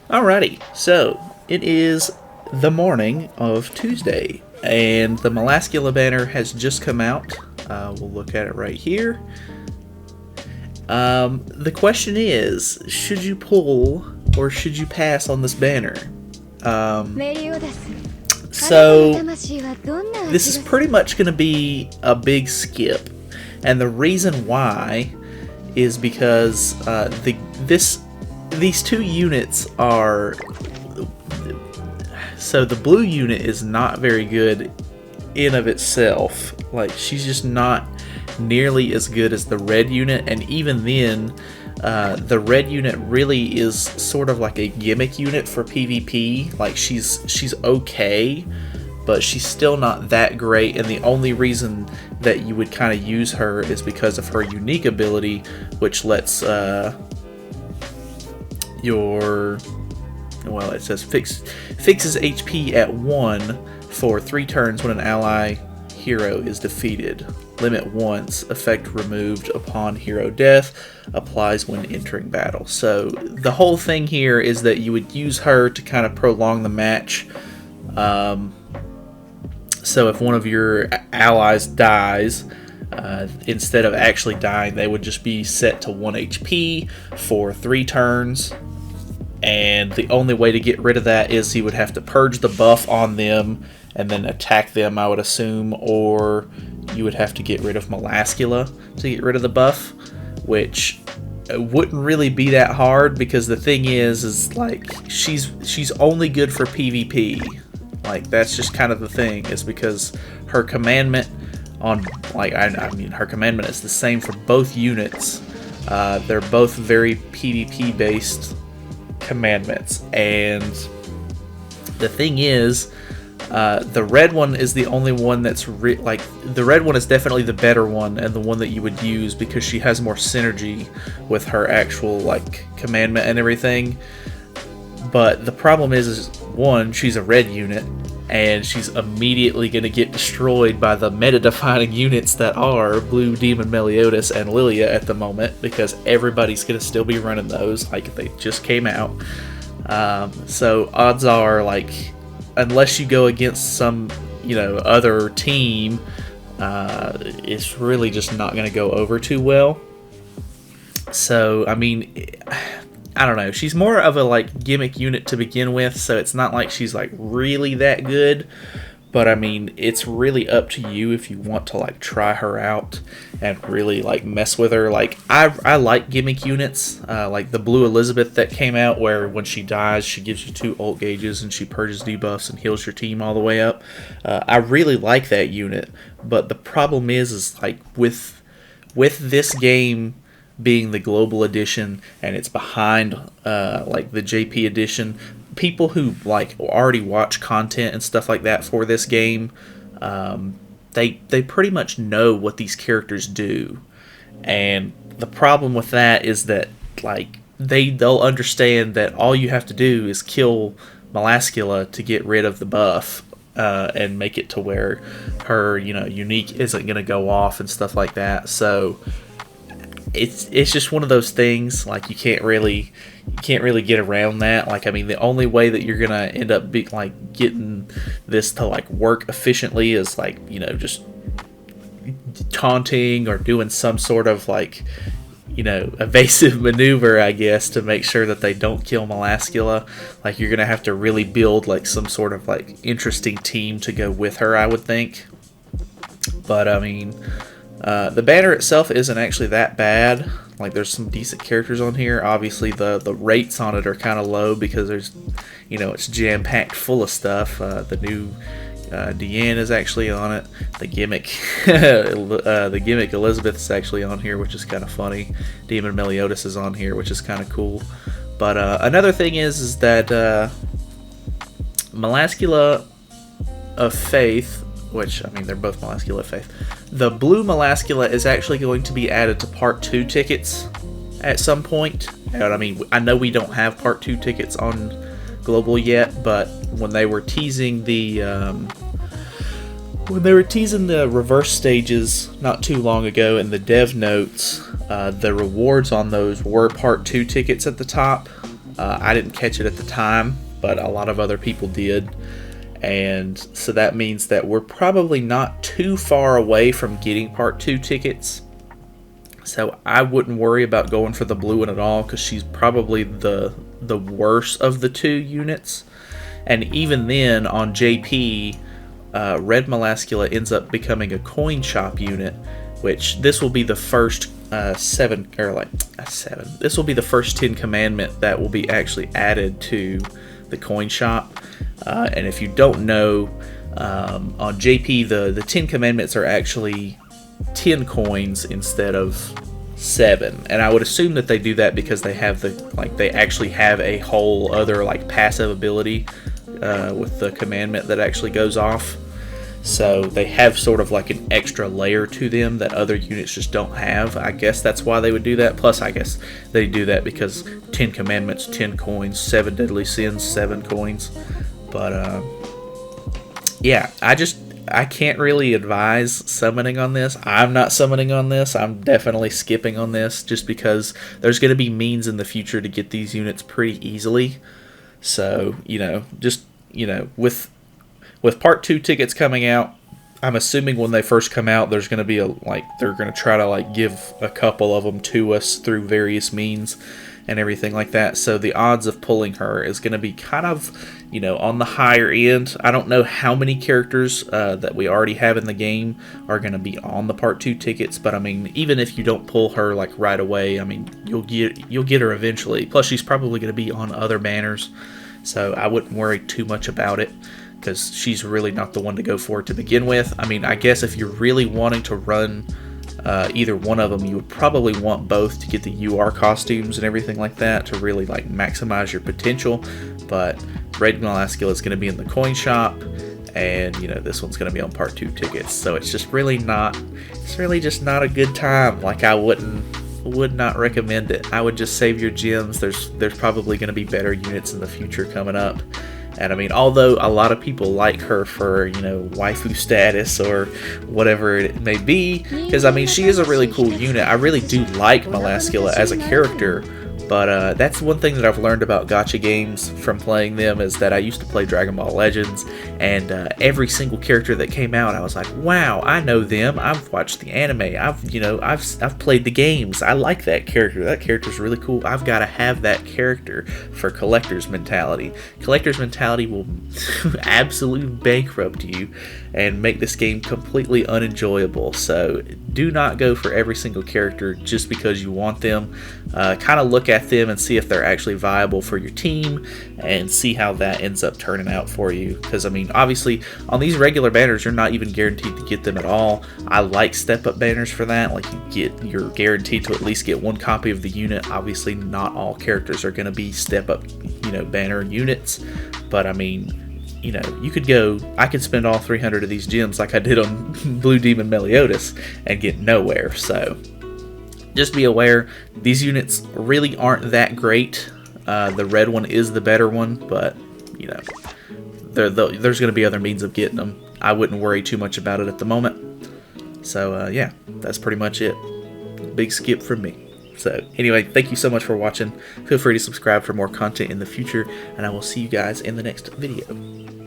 Alrighty, so it is the morning of Tuesday, and the Melascula banner has just come out. We'll look at it right here. The question is, should you pull or should you pass on this banner? So this is pretty much going to be a big skip, and the reason why is because these two units are. So the blue unit is not very good in of itself. Like, she's just not nearly as good as the red unit, and even then, the red unit really is sort of like a gimmick unit for PvP. Like, she's okay, but she's still not that great, and the only reason that you would kind of use her is because of her unique ability, which lets it says fixes HP at 1 for 3 turns when an ally hero is defeated. Limit once, effect removed upon hero death, applies when entering battle. So the whole thing here is that you would use her to kind of prolong the match. So if one of your allies dies, instead of actually dying, they would just be set to 1 HP for 3 turns. And the only way to get rid of that is he would have to purge the buff on them and then attack them, I would assume, or you would have to get rid of Melascula to get rid of the buff, which wouldn't really be that hard, because the thing is like, she's only good for PvP. Like, that's just kind of the thing, is because her commandment on, like, I mean, her commandment is the same for both units. They're both very PvP based commandments, and the thing is, the red one is the only one that's the red one is definitely the better one and the one that you would use, because she has more synergy with her actual like commandment and everything. But the problem is one, she's a red unit, and she's immediately going to get destroyed by the meta-defining units that are Blue Demon Meliodas and Lilia at the moment, because everybody's going to still be running those, like they just came out. So odds are, like, unless you go against some, other team, it's really just not going to go over too well. So, I mean, I don't know. She's more of a like gimmick unit to begin with, so it's not like she's like really that good. But I mean, it's really up to you if you want to like try her out and really like mess with her. Like, I like gimmick units, like the Blue Elizabeth that came out, where when she dies, she gives you 2 ult gauges and she purges debuffs and heals your team all the way up. I really like that unit, but the problem is like with this game being the global edition and it's behind like the JP edition, people who like already watch content and stuff like that for this game, they pretty much know what these characters do. And the problem with that is that like they'll understand that all you have to do is kill Melascula to get rid of the buff, and make it to where her unique isn't going to go off and stuff like that. So it's just one of those things, like you can't really get around that. Like, I mean, the only way that you're gonna end up getting this to like work efficiently is like, just taunting or doing some sort of like, evasive maneuver, I guess, to make sure that they don't kill Melascula. Like, you're gonna have to really build like some sort of like interesting team to go with her, I would think. But I mean, the banner itself isn't actually that bad. Like, there's some decent characters on here. Obviously, the rates on it are kind of low because there's, it's jam-packed full of stuff. The new Deanne is actually on it. The gimmick, Elizabeth is actually on here, which is kind of funny. Demon Meliodas is on here, which is kind of cool. But another thing is that Melascula of Faith, which, I mean, they're both Melascula of Faith. The blue Melascula is actually going to be added to Part 2 tickets at some point. And I mean, I know we don't have Part 2 tickets on Global yet, but when they were teasing the reverse stages not too long ago in the dev notes, the rewards on those were Part 2 tickets at the top. I didn't catch it at the time, but a lot of other people did. And so that means that we're probably not too far away from getting Part 2 tickets. So I wouldn't worry about going for the blue one at all, because she's probably the worst of the 2 units. And even then, on JP, Red Melascula ends up becoming a coin shop unit, which this will be the first This will be the first 10 commandment that will be actually added to the coin shop. And if you don't know, on JP, the 10 commandments are actually 10 coins instead of 7, and I would assume that they do that because they have they actually have a whole other passive ability with the commandment that actually goes off. So they have sort of an extra layer to them that other units just don't have. I guess that's why they would do that. Plus, I guess they do that because 10 commandments, 10 coins, 7 deadly sins, 7 coins. But yeah, I can't really advise summoning on this. I'm not summoning on this. I'm definitely skipping on this just because there's going to be means in the future to get these units pretty easily. So, with Part 2 tickets coming out, I'm assuming when they first come out, there's going to be they're going to try to give a couple of them to us through various means and everything like that. So the odds of pulling her is going to be kind of, on the higher end. I don't know how many characters that we already have in the game are going to be on the Part 2 tickets, but I mean, even if you don't pull her right away, I mean, you'll get her eventually. Plus, she's probably going to be on other banners, so I wouldn't worry too much about it, because she's really not the one to go for to begin with. I mean, I guess if you're really wanting to run either one of them, you would probably want both to get the UR costumes and everything like that to really maximize your potential. But Red Melascula is going to be in the coin shop, and this one's going to be on Part 2 tickets. So it's just really just not a good time. I would not recommend it. I would just save your gems. There's probably going to be better units in the future coming up. And I mean, although a lot of people like her for, waifu status or whatever it may be, because I mean, she is a really cool unit. I really do like Melascula as a character, but that's one thing that I've learned about gacha games from playing them, is that I used to play Dragon Ball Legends, and every single character that came out, I was like, wow, I know them. I've watched the anime. I've played the games. I like that character. That character's really cool. I've got to have that character for collector's mentality. Collector's mentality will absolutely bankrupt you and make this game completely unenjoyable. So do not go for every single character just because you want them. Kind of look at them and see if they're actually viable for your team, and see how that ends up turning out for you. Because I mean, obviously on these regular banners, you're not even guaranteed to get them at all. I like step-up banners for that. You're guaranteed to at least get one copy of the unit. Obviously not all characters are going to be step-up banner units, but I mean, I could spend all 300 of these gems like I did on Blue Demon Meliodas and get nowhere. So just be aware, these units really aren't that great. The red one is the better one, but there's going to be other means of getting them. I wouldn't worry too much about it at the moment. So yeah, that's pretty much it. Big skip from me. So anyway, thank you so much for watching. Feel free to subscribe for more content in the future, and I will see you guys in the next video.